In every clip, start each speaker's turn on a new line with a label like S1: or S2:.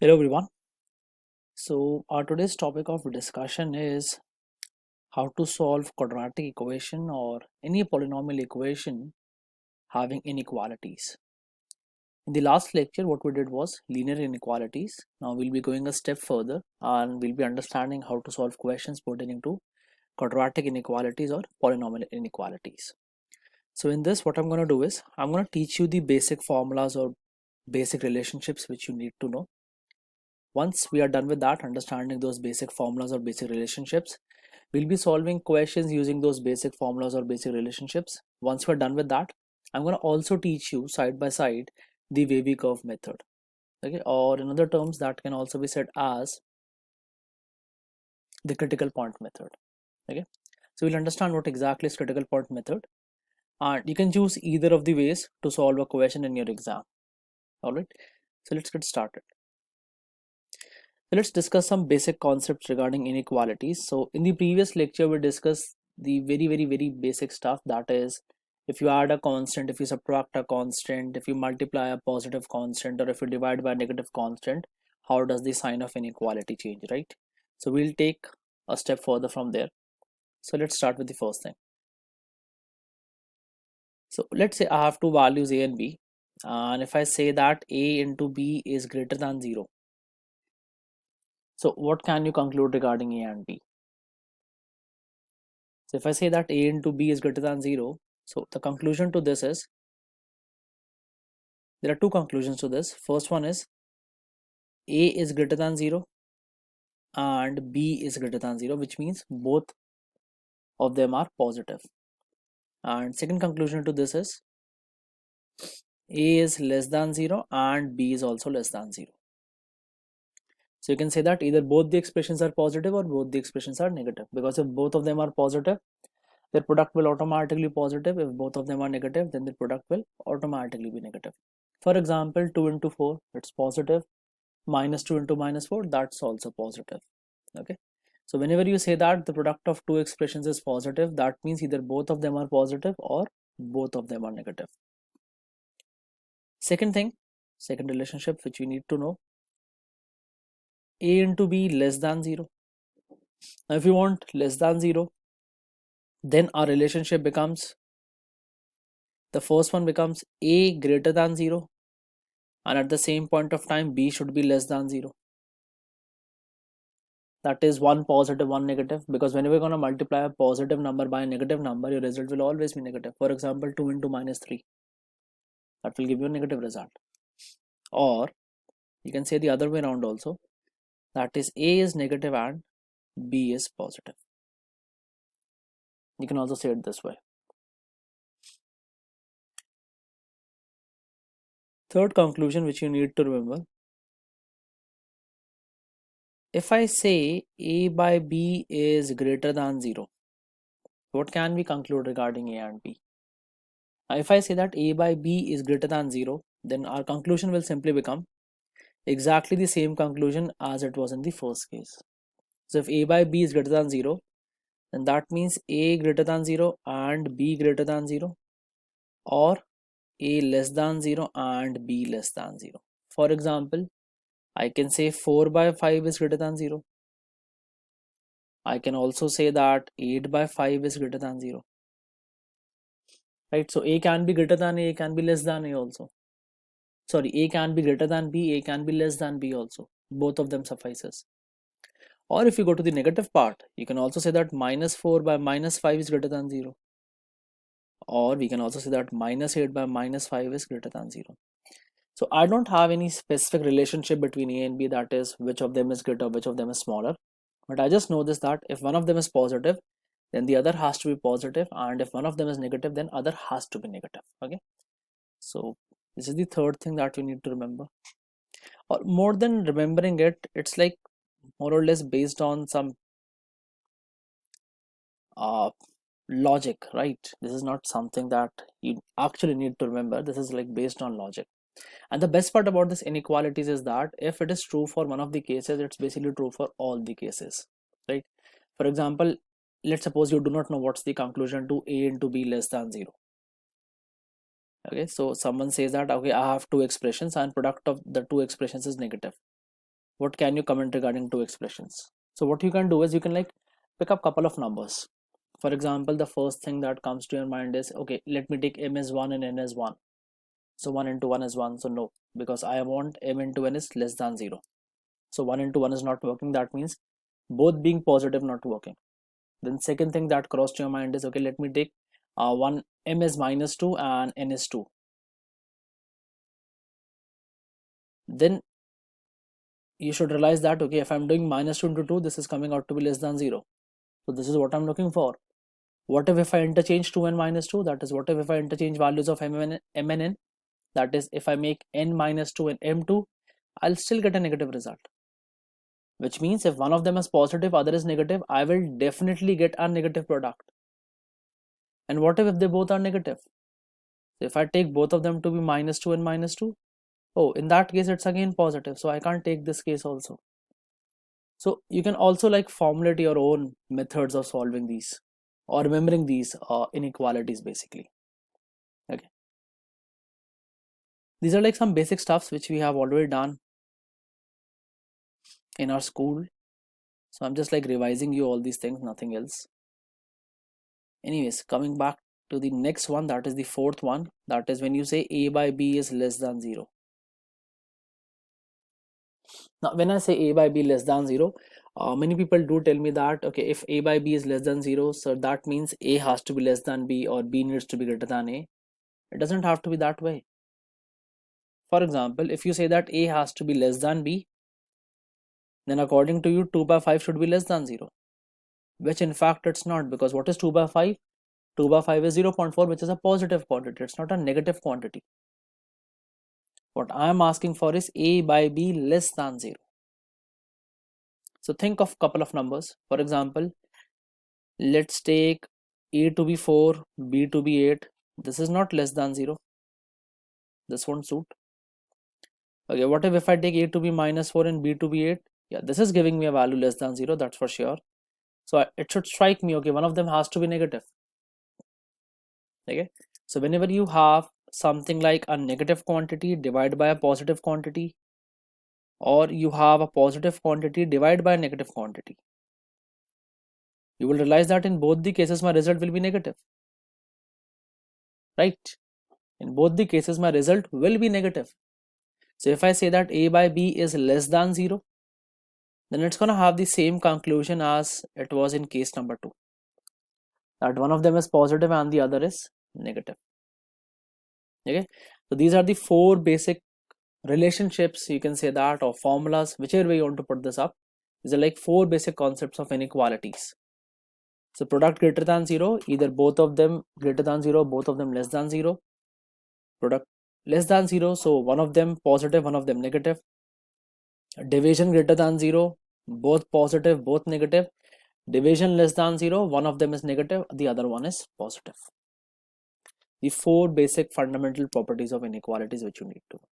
S1: Hello everyone. So our today's topic of discussion is how to solve quadratic equation or any polynomial equation having inequalities. In the last lecture what we did was linear inequalities. Now we'll be going a step further and we'll be understanding how to solve questions pertaining to quadratic inequalities or polynomial inequalities. So in this what I'm going to do is I'm going to teach you the basic formulas or basic relationships which you need to know. Once we are done with that, understanding those basic formulas or basic relationships, we'll be solving questions using those basic formulas or basic relationships. Once we're done with that, I'm going to also teach you side by side the wavy curve method. Okay, or in other terms, that can also be said as the critical point method. Okay, so we'll understand what exactly is critical point method, and you can choose either of the ways to solve a question in your exam. All right, so let's get started. So let's discuss some basic concepts regarding inequalities. So in the previous lecture, we discussed the very basic stuff, that is, if you add a constant, if you subtract a constant, if you multiply a positive constant, or if you divide by a negative constant, how does the sign of inequality change, right? So we'll take a step further from there. So let's start with the first thing. So let's say I have two values a and b, and if I say that a into b is greater than 0, so what can you conclude regarding a and b? So if I say that a into b is greater than 0, so the conclusion to this is, there are two conclusions to this. First one is a is greater than 0 and b is greater than 0, which means both of them are positive. And second conclusion to this is a is less than 0 and b is also less than 0. So you can say that either both the expressions are positive or both the expressions are negative, because if both of them are positive, their product will automatically be positive. If both of them are negative, then the product will automatically be negative. For example, 2 into 4, it's positive. Minus 2 into minus 4, that's also positive. Okay, so whenever you say that the product of two expressions is positive, that means either both of them are positive or both of them are negative. Second relationship which we need to know, a into b less than 0. Now if you want less than 0, then our relationship becomes, the first one becomes a greater than 0, and at the same point of time b should be less than 0. That is one positive, one negative, because whenever you're going to multiply a positive number by a negative number, your result will always be negative. For example, 2 into minus 3, that will give you a negative result. Or you can say the other way around also, that is a is negative and b is positive. You can also say it this way. Third conclusion which you need to remember, if I say a by b is greater than 0, what can we conclude regarding a and b? If I say that a by b is greater than 0, then our conclusion will simply become exactly the same conclusion as it was in the first case. So if a by b is greater than 0, then that means a greater than 0 and b greater than 0, or a less than 0 and b less than 0. For example, I can say 4 by 5 is greater than 0. I can also say that 8 by 5 is greater than 0. Right? So a can be greater than a can be less than a also. Sorry, a can be greater than b, a can be less than b also. Both of them suffices. Or if you go to the negative part, you can also say that minus 4 by minus 5 is greater than 0. Or we can also say that minus 8 by minus 5 is greater than 0. So I don't have any specific relationship between a and b, that is which of them is greater, which of them is smaller. But I just know this, that if one of them is positive, then the other has to be positive, and if one of them is negative, then other has to be negative. Okay, so this is the third thing that you need to remember. Or more than remembering it, it's like more or less based on some uh, logic, right? This is not something that you actually need to remember. This is like based on logic. And the best part about this inequalities is that if it is true for one of the cases, it's basically true for all the cases, right? For example, let's suppose you do not know what's the conclusion to a into b less than 0. Okay, so someone says that, okay, I have two expressions and product of the two expressions is negative. what can you comment regarding two expressions? So what you can do is you can like pick up couple of numbers. For example, the first thing that comes to your mind is, okay, let me take m is 1 and n is 1. So 1 into 1 is 1, so no, because I want m into n is less than 0. So 1 into 1 is not working, that means both being positive not working. Then second thing that crossed your mind is, okay, let me take 1 m is minus 2 and n is 2. Then you should realize that, okay, if I'm doing minus 2 into 2, this is coming out to be less than 0. So this is what I'm looking for. What if I interchange 2 and minus 2? That is, what if I interchange values of m and n? That is, if I make n minus 2 and m2, I'll still get a negative result. Which means if one of them is positive, other is negative, I will definitely get a negative product. And what if they both are negative? So if I take both of them to be minus 2 and minus 2, oh, in that case it's again positive, so I can't take this case also. So you can also like formulate your own methods of solving these or remembering these inequalities basically. Okay, these are like some basic stuffs which we have already done in our school, so I'm just like revising you all these things, nothing else. Anyways, coming back to the next one, that is the fourth one, that is when you say a by b is less than 0. Now when I say a by b less than 0, many people do tell me that, okay, if a by b is less than 0, so that means a has to be less than b or b needs to be greater than a. It doesn't have to be that way. For example, if you say that a has to be less than b, then according to you 2 by 5 should be less than 0, which in fact it's not, because what is 2 by 5? 2 by 5 is 0.4, which is a positive quantity, it's not a negative quantity. What I am asking for is a by b less than 0. So think of couple of numbers. For example, let's take a to be 4, b to be 8. This is not less than 0. This won't suit. Okay, what if I take a to be minus 4 and b to be 8? Yeah, this is giving me a value less than 0, that's for sure. So it should strike me, okay, one of them has to be negative. Okay, so whenever you have something like a negative quantity divided by a positive quantity, or you have a positive quantity divided by a negative quantity, you will realize that in both the cases my result will be negative, right? In both the cases my result will be negative. So if I say that a by b is less than 0, then it's going to have the same conclusion as it was in case number 2, that one of them is positive and the other is negative. Okay, so these are the 4 basic relationships, you can say that, or formulas, whichever way you want to put this up. These are like 4 basic concepts of inequalities. So product greater than 0, either both of them greater than 0, both of them less than 0. Product less than 0, so one of them positive, one of them negative. Division greater than 0, both positive, both negative. Division less than 0, one of them is negative, the other one is positive. The 4 basic fundamental properties of inequalities which you need to know.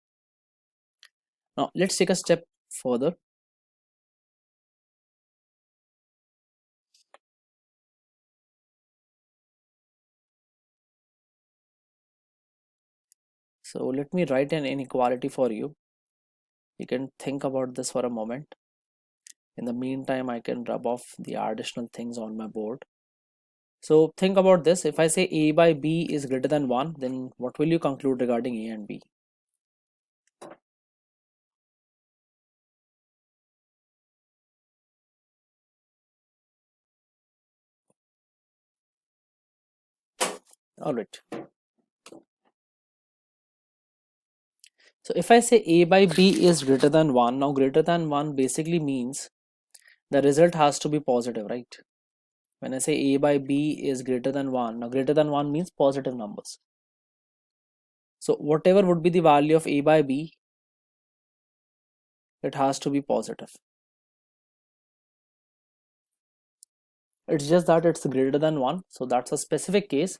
S1: Now let's take a step further. So let me write an inequality for you. You can think about this for a moment. In the meantime, I can rub off the additional things on my board. So think about this. If I say a by b is greater than 1, then what will you conclude regarding a and b? All right. So if I say a by b is greater than 1, now greater than 1 basically means the result has to be positive, right? When I say a by b is greater than 1, now greater than 1 means positive numbers. So whatever would be the value of a by b, it has to be positive. It's just that it's greater than 1, so that's a specific case.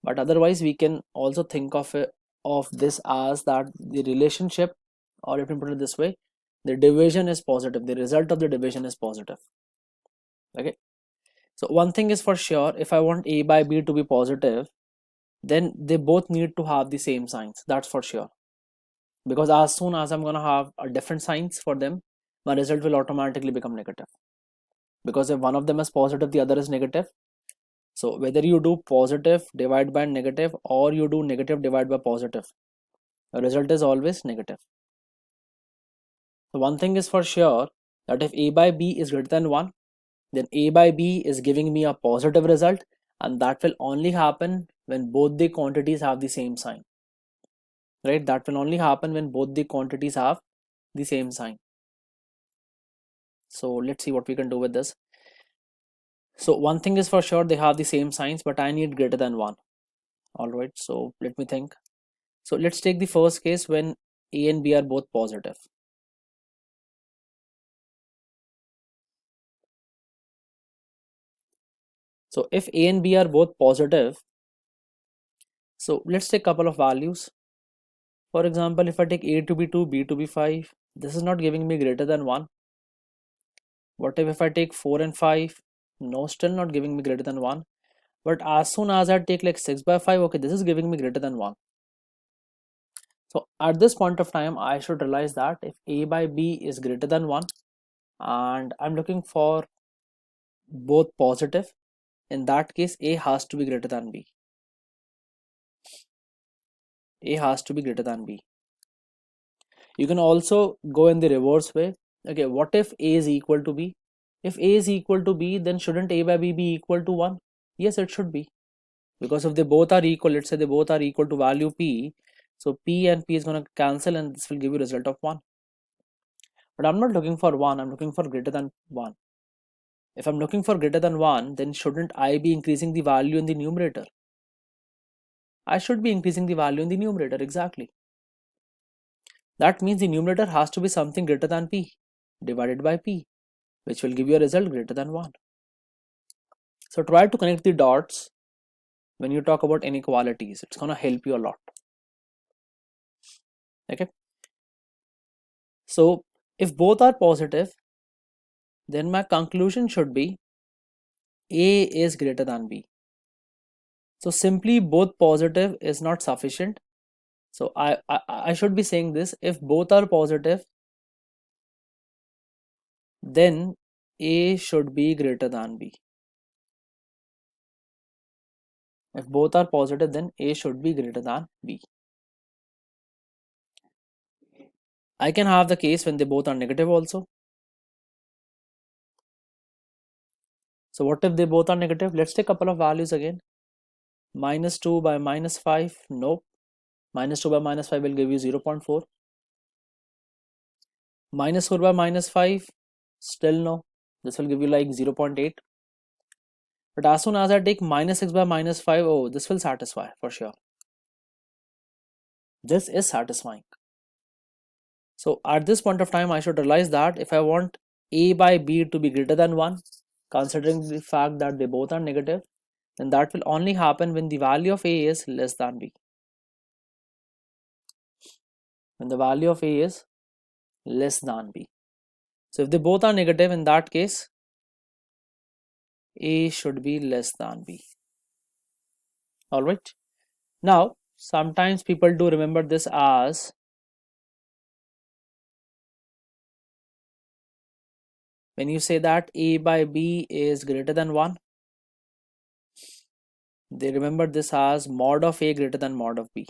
S1: But otherwise we can also think of this as that the relationship, or let me put it this way, the division is positive, the result of the division is positive. Okay, so one thing is for sure, if I want a by b to be positive, then they both need to have the same signs, that's for sure. Because as soon as I'm gonna have a different signs for them, my result will automatically become negative, because if one of them is positive, the other is negative. So whether you do positive divide by negative or you do negative divide by positive, the result is always negative. So one thing is for sure, that if a by b is greater than 1, then a by b is giving me a positive result, and that will only happen when both the quantities have the same sign. Right? That will only happen when both the quantities have the same sign. So let's see what we can do with this. So one thing is for sure, they have the same signs, but I need greater than 1. Alright, so let me think. So let's take the first case when a and b are both positive. So if a and b are both positive, so let's take a couple of values. For example, if I take a to be 2, b to be 5, this is not giving me greater than 1. What if I take 4 and 5? No, still not giving me greater than 1. But as soon as I take like 6 by 5, okay, this is giving me greater than 1. So at this point of time, I should realize that if a by b is greater than 1 and I'm looking for both positive, in that case a has to be greater than b. A has to be greater than b. You can also go in the reverse way. Okay, what if a is equal to b? If a is equal to b, then shouldn't a by b be equal to 1? Yes, it should be, because if they both are equal, let's say they both are equal to value p, so p and p is going to cancel and this will give you a result of 1. But I'm not looking for 1, I'm looking for greater than 1. If I'm looking for greater than 1, then shouldn't I be increasing the value in the numerator? I should be increasing the value in the numerator, exactly. That means the numerator has to be something greater than p divided by p, which will give you a result greater than 1. So try to connect the dots when you talk about inequalities. It's going to help you a lot. Okay. So if both are positive, then my conclusion should be a is greater than b. So simply both positive is not sufficient. So I should be saying this: if both are positive, then a should be greater than b. If both are positive, then a should be greater than b. I can have the case when they both are negative also. So what if they both are negative? Let's take a couple of values again. Minus 2 by minus 5, nope. Minus 2 by minus 5 will give you 0.4. Minus 4 by minus 5, still no. This will give you like 0.8. But as soon as I take minus 6 by minus 5, oh, this will satisfy for sure. This is satisfying. So at this point of time, I should realize that if I want a by b to be greater than 1, considering the fact that they both are negative, then that will only happen when the value of a is less than b. When the value of a is less than b. So if they both are negative, in that case, a should be less than b. Alright. Now, sometimes people do remember this as when you say that a by b is greater than 1, they remember this as mod of a greater than mod of b.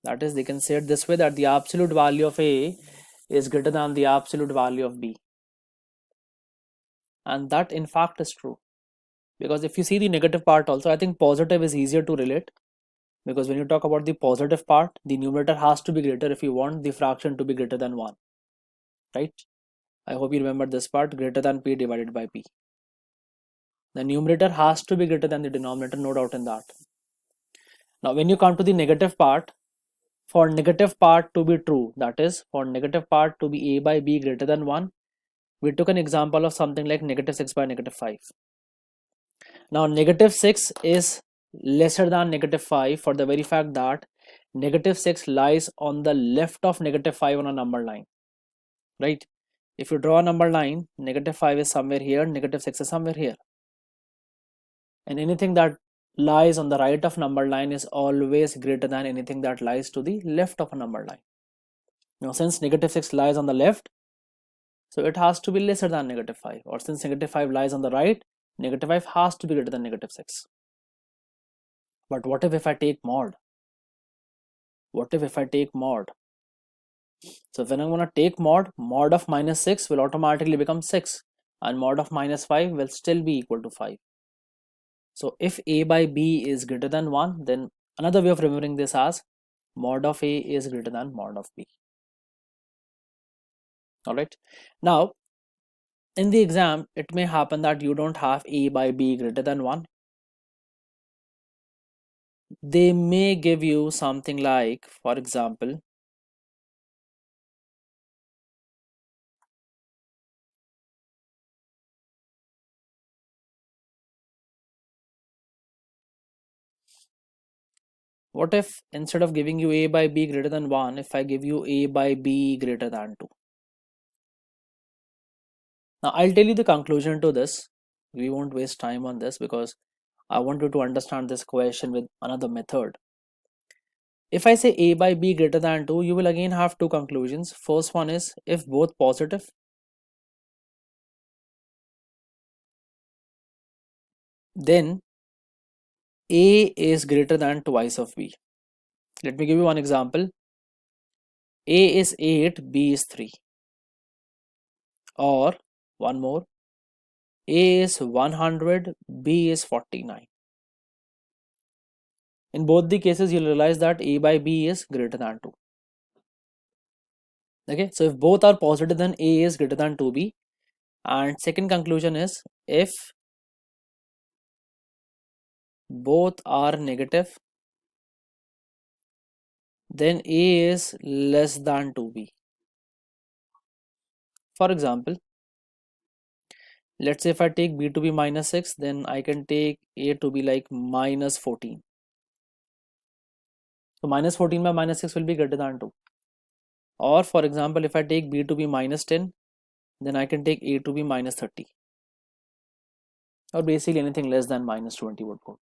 S1: That is, they can say it this way, that the absolute value of a is greater than the absolute value of b. And that in fact is true. Because if you see the negative part also, I think positive is easier to relate. Because when you talk about the positive part, the numerator has to be greater if you want the fraction to be greater than 1. Right? I hope you remember this part, greater than p divided by p. The numerator has to be greater than the denominator, no doubt in that. Now when you come to the negative part, for negative part to be true, that is, for negative part to be a by b greater than 1, we took an example of something like negative 6 by negative 5. Now negative 6 is lesser than negative 5 for the very fact that negative 6 lies on the left of negative 5 on a number line. Right? If you draw a number line, negative 5 is somewhere here, negative 6 is somewhere here. And anything that lies on the right of number line is always greater than anything that lies to the left of a number line. Now since negative 6 lies on the left, so it has to be lesser than negative 5, or since negative 5 lies on the right, negative 5 has to be greater than negative 6. But what if I take mod? What if I take mod? So when I'm going to take mod, mod of minus 6 will automatically become 6, and mod of minus 5 will still be equal to 5. So if a by b is greater than 1, then another way of remembering this as mod of a is greater than mod of b. Alright. Now, in the exam, it may happen that you don't have a by b greater than 1. They may give you something like, for example, what if instead of giving you a by b greater than 1, if I give you a by b greater than 2? Now I'll tell you the conclusion to this. We won't waste time on this because I want you to understand this question with another method. If I say a by b greater than 2, you will again have two conclusions. First one is if both positive, then a is greater than twice of b. Let me give you one example. A is 8, b is 3. Or one more, a is 100, b is 49. In both the cases, you'll realize that a by b is greater than 2. Okay, so if both are positive, then a is greater than 2b. And second conclusion is if both are negative, then a is less than 2b. For example, let's say if I take b to be minus 6, then I can take a to be like minus 14. So minus 14 by minus 6 will be greater than 2. Or for example, if I take b to be minus 10, then I can take a to be minus 30. Or basically anything less than minus 20 would work.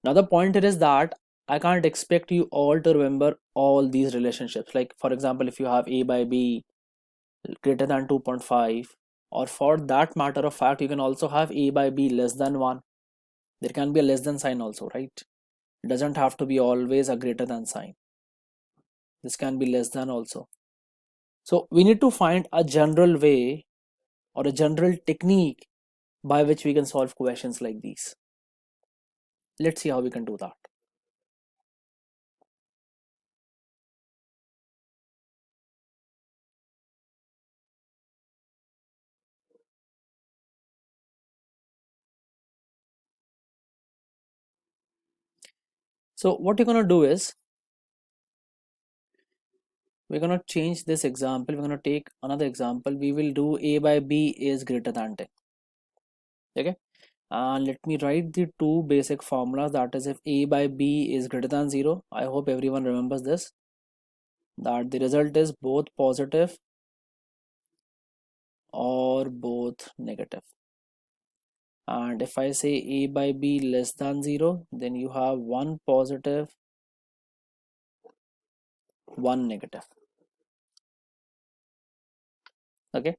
S1: Now the point here is that I can't expect you all to remember all these relationships. Like for example, if you have a by b greater than 2.5, or for that matter of fact, you can also have a by b less than 1. There can be a less than sign also, right? It doesn't have to be always a greater than sign. This can be less than also. So we need to find a general way or a general technique by which we can solve questions like these. Let's see how we can do that. So what you're going to do is, we're going to change this example. We're going to take another example. We will do a by b is greater than 10. Okay, and let me write the two basic formulas. That is, if a by b is greater than 0, I hope everyone remembers this, that the result is both positive or both negative. And if I say a by b less than 0, then you have one positive, one negative. Okay,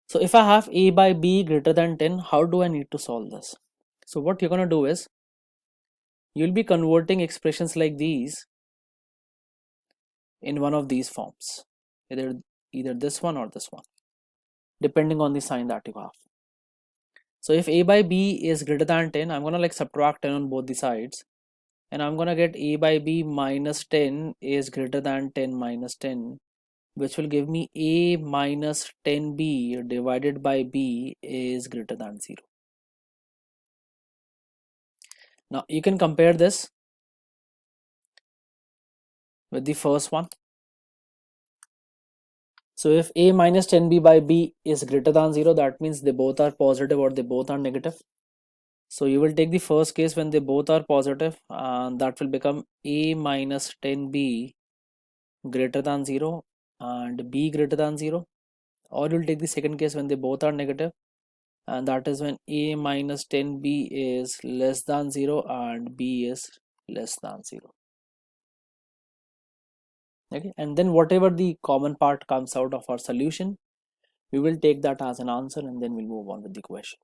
S1: so if I have a by b greater than 10, how do I need to solve this? So what you're going to do is, you'll be converting expressions like these in one of these forms, either this one or this one, depending on the sign that you have. So if a by b is greater than 10, I'm going to like subtract 10 on both the sides, and I'm going to get a by b minus 10 is greater than 10 minus 10, which will give me a minus 10b divided by b is greater than 0. Now you can compare this with the first one. So if a minus 10b by b is greater than 0, that means they both are positive or they both are negative. So you will take the first case when they both are positive, and that will become a minus 10b greater than 0 and b greater than 0. Or you'll take the second case when they both are negative, and that is when a minus 10b is less than 0 and b is less than 0. Okay, and then whatever the common part comes out of our solution, we will take that as an answer and then we'll move on with the question.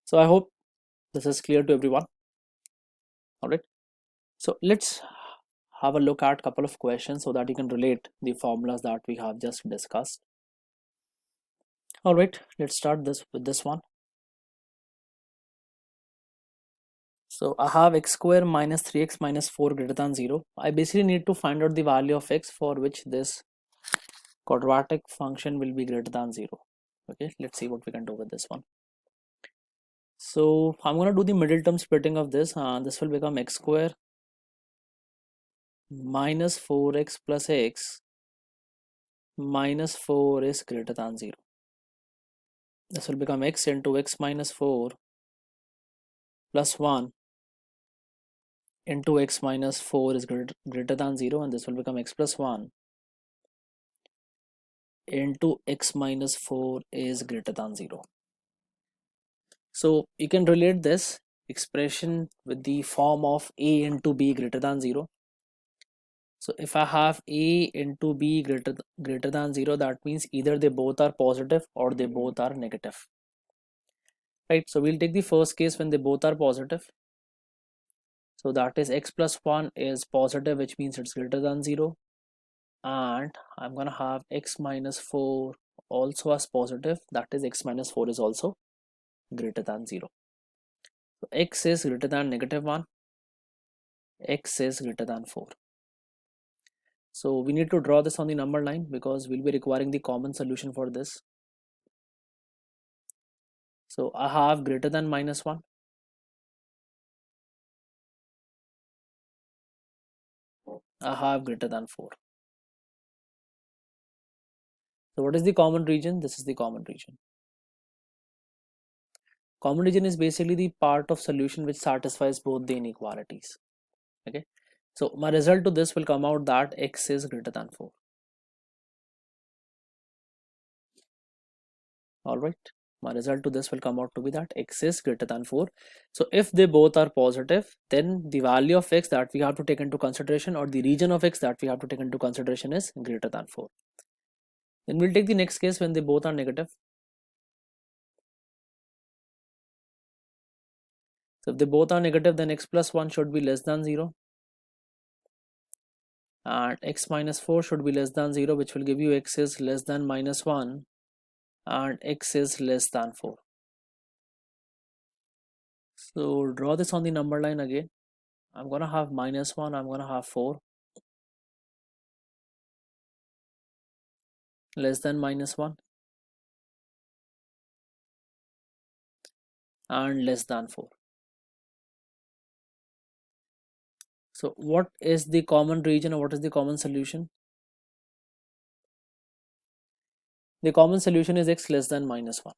S1: So I hope this is clear to everyone. All right, so let's have a look at a couple of questions so that you can relate the formulas that we have just discussed. All right, let's start this with this one. So I have x square minus 3x minus 4 greater than 0. I basically need to find out the value of x for which this quadratic function will be greater than 0. Okay, let's see what we can do with this one. So I'm going to do the middle term splitting of this. This will become x square minus 4x plus x minus 4 is greater than 0. This will become x into x minus 4 plus 1 into x minus 4 is greater than 0, and this will become x plus 1 into x minus 4 is greater than 0. So you can relate this expression with the form of a into b greater than 0. So if I have a into b greater than 0, that means either they both are positive or they both are negative. Right, so we'll take the first case when they both are positive. So that is x plus 1 is positive, which means it's greater than 0. And I'm gonna have x minus 4 also as positive, that is x minus 4 is also greater than 0. So x is greater than negative 1, x is greater than 4. So we need to draw this on the number line because we'll be requiring the common solution for this. So I have greater than minus 1, I have greater than 4. So what is the common region? This is the common region. Common region is basically the part of solution which satisfies both the inequalities. Okay, so my result to this will come out that x is greater than 4. All right, my result to this will come out to be that x is greater than 4. So if they both are positive, then the value of x that we have to take into consideration, or the region of x that we have to take into consideration, is greater than 4. Then we'll take the next case when they both are negative. So if they both are negative, then x plus 1 should be less than 0 and x minus 4 should be less than 0, which will give you x is less than minus 1 and x is less than 4. So draw this on the number line again. I'm gonna have minus 1, I'm gonna have 4, less than minus 1 and less than 4. So what is the common region or what is the common solution? The common solution is x less than minus 1.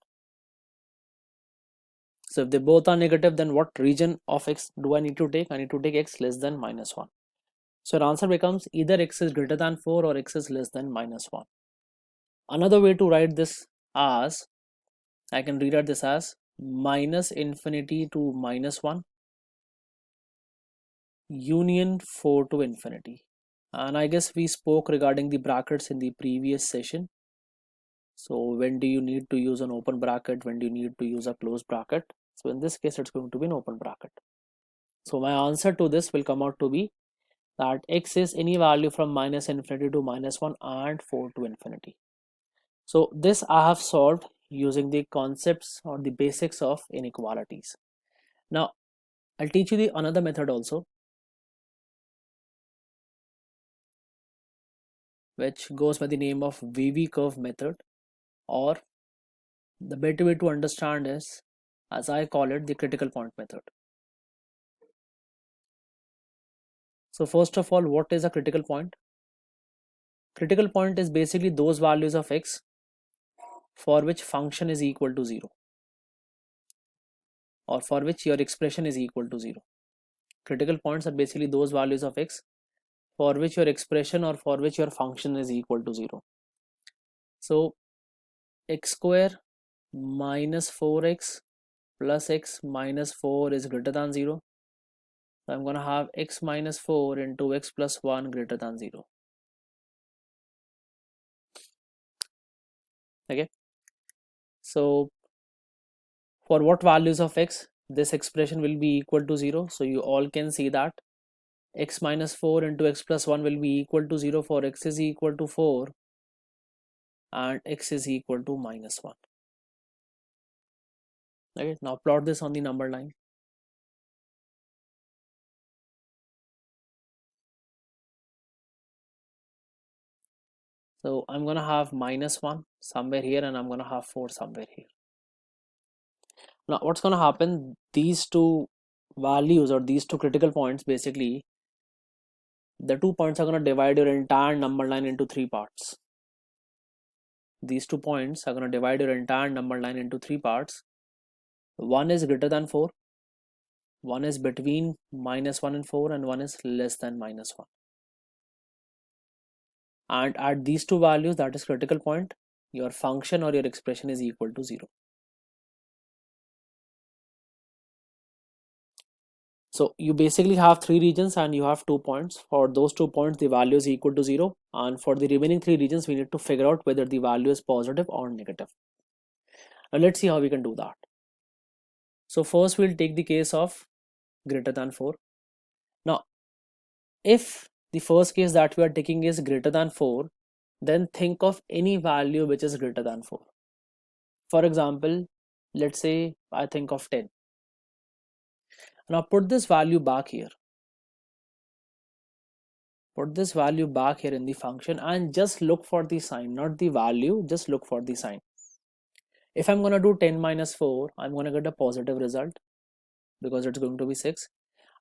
S1: So if they both are negative, then what region of x do I need to take? I need to take x less than minus 1. So our answer becomes either x is greater than 4 or x is less than minus 1. Another way to write this as, I can rewrite this as minus infinity to minus 1 union 4 to infinity. And I guess we spoke regarding the brackets in the previous session. So when do you need to use an open bracket, when do you need to use a closed bracket? So in this case it's going to be an open bracket. So my answer to this will come out to be that x is any value from minus infinity to minus 1 and 4 to infinity. So this I have solved using the concepts or the basics of inequalities. Now I'll teach you the another method also, which goes by the name of VV curve method, or the better way to understand is, as I call it, the critical point method. So first of all, what is a critical point? Critical point is basically those values of x for which function is equal to 0, or for which your expression is equal to 0. Critical points are basically those values of x for which your expression or for which your function is equal to 0. So x square minus 4x plus x minus 4 is greater than 0. So I'm going to have x minus 4 into x plus 1 greater than 0. Okay. So for what values of x this expression will be equal to 0? So you all can see that x minus 4 into x plus 1 will be equal to 0 for x is equal to 4 and x is equal to minus 1. Okay. Now plot this on the number line. So I'm going to have minus 1 somewhere here and I'm going to have 4 somewhere here. Now what's going to happen, these two values or these two critical points, basically the 2 points are going to divide your entire number line into 3 parts. These 2 points are going to divide your entire number line into 3 parts. One is greater than 4, one is between minus 1 and 4, and one is less than minus 1. And at these two values, that is critical point, your function or your expression is equal to 0. So you basically have 3 regions and you have 2 points. For those 2 points the value is equal to 0, and for the remaining 3 regions we need to figure out whether the value is positive or negative. Now let's see how we can do that. So first we'll take the case of greater than 4. Now if the first case that we are taking is greater than 4, then think of any value which is greater than 4. For example, let's say I think of 10. Now put this value back here. Put this value back here in the function and just look for the sign, not the value, just look for the sign. If I'm going to do 10 minus 4, I'm going to get a positive result because it's going to be 6.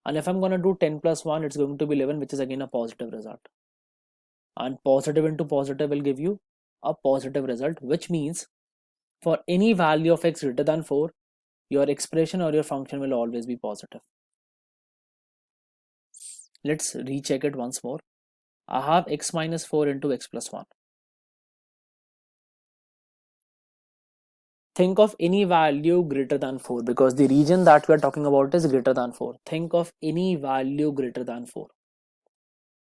S1: And if I'm going to do 10 plus 1, it's going to be 11, which is again a positive result. And positive into positive will give you a positive result, which means for any value of x greater than 4, your expression or your function will always be positive. Let's recheck it once more. I have x minus 4 into x plus 1. Think of any value greater than 4 because the region that we are talking about is greater than 4. Think of any value greater than 4.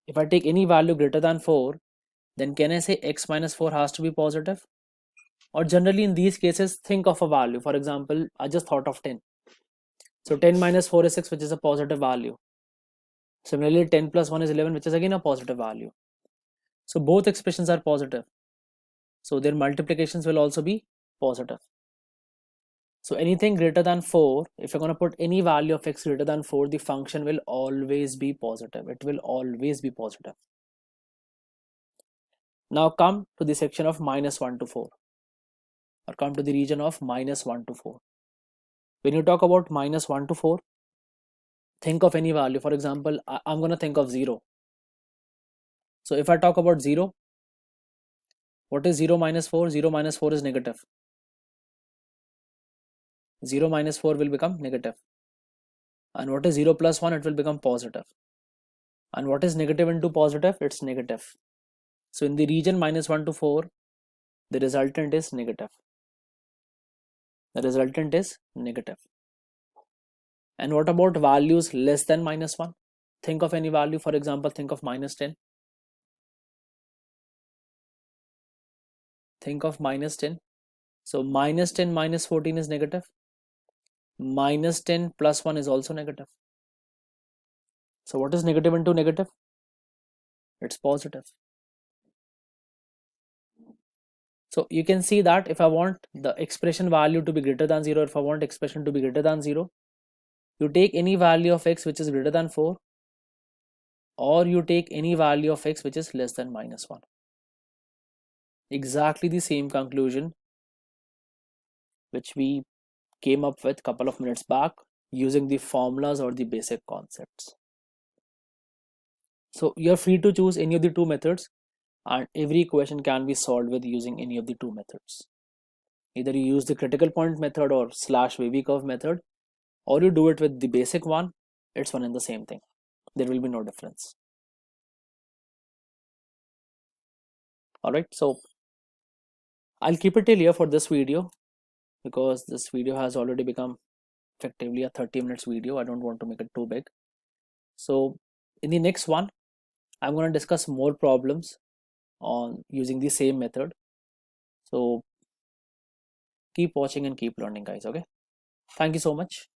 S1: If I take any value greater than 4, then can I say x minus 4 has to be positive? Or generally in these cases, think of a value. For example, I just thought of 10. So 10 minus 4 is 6, which is a positive value. Similarly, 10 plus 1 is 11, which is again a positive value. So both expressions are positive. So their multiplications will also be positive. So anything greater than 4, if you're going to put any value of x greater than 4, the function will always be positive. It will always be positive. Now come to the section of minus 1 to 4, or come to the region of minus 1 to 4. When you talk about minus 1 to 4, think of any value. For example, I'm going to think of 0. So if I talk about 0, what is 0 minus 4? 0 minus 4 is negative. 0 minus 4 will become negative. And what is 0 plus 1? It will become positive. And what is negative into positive? It's negative. So in the region minus 1 to 4, the resultant is negative. The resultant is negative. And what about values less than minus 1? Think of any value. For example, think of minus 10. Think of minus 10. So minus 10 minus 14 is negative. Minus 10 plus 1 is also negative. So what is negative into negative? It's positive. So you can see that if I want the expression value to be greater than 0, if I want expression to be greater than 0, you take any value of x which is greater than 4, or you take any value of x which is less than minus 1. Exactly the same conclusion which we came up with a couple of minutes back using the formulas or the basic concepts. So you're free to choose any of the two methods, and every equation can be solved with using any of the two methods. Either you use the critical point method or slash wavy curve method, or you do it with the basic one. It's one and the same thing. There will be no difference. Alright, so I'll keep it till here for this video because this video has already become effectively a 30 minutes video. I don't want to make it too big. So in the next one, I'm going to discuss more problems on using the same method. So keep watching and keep learning, guys. Okay, thank you so much.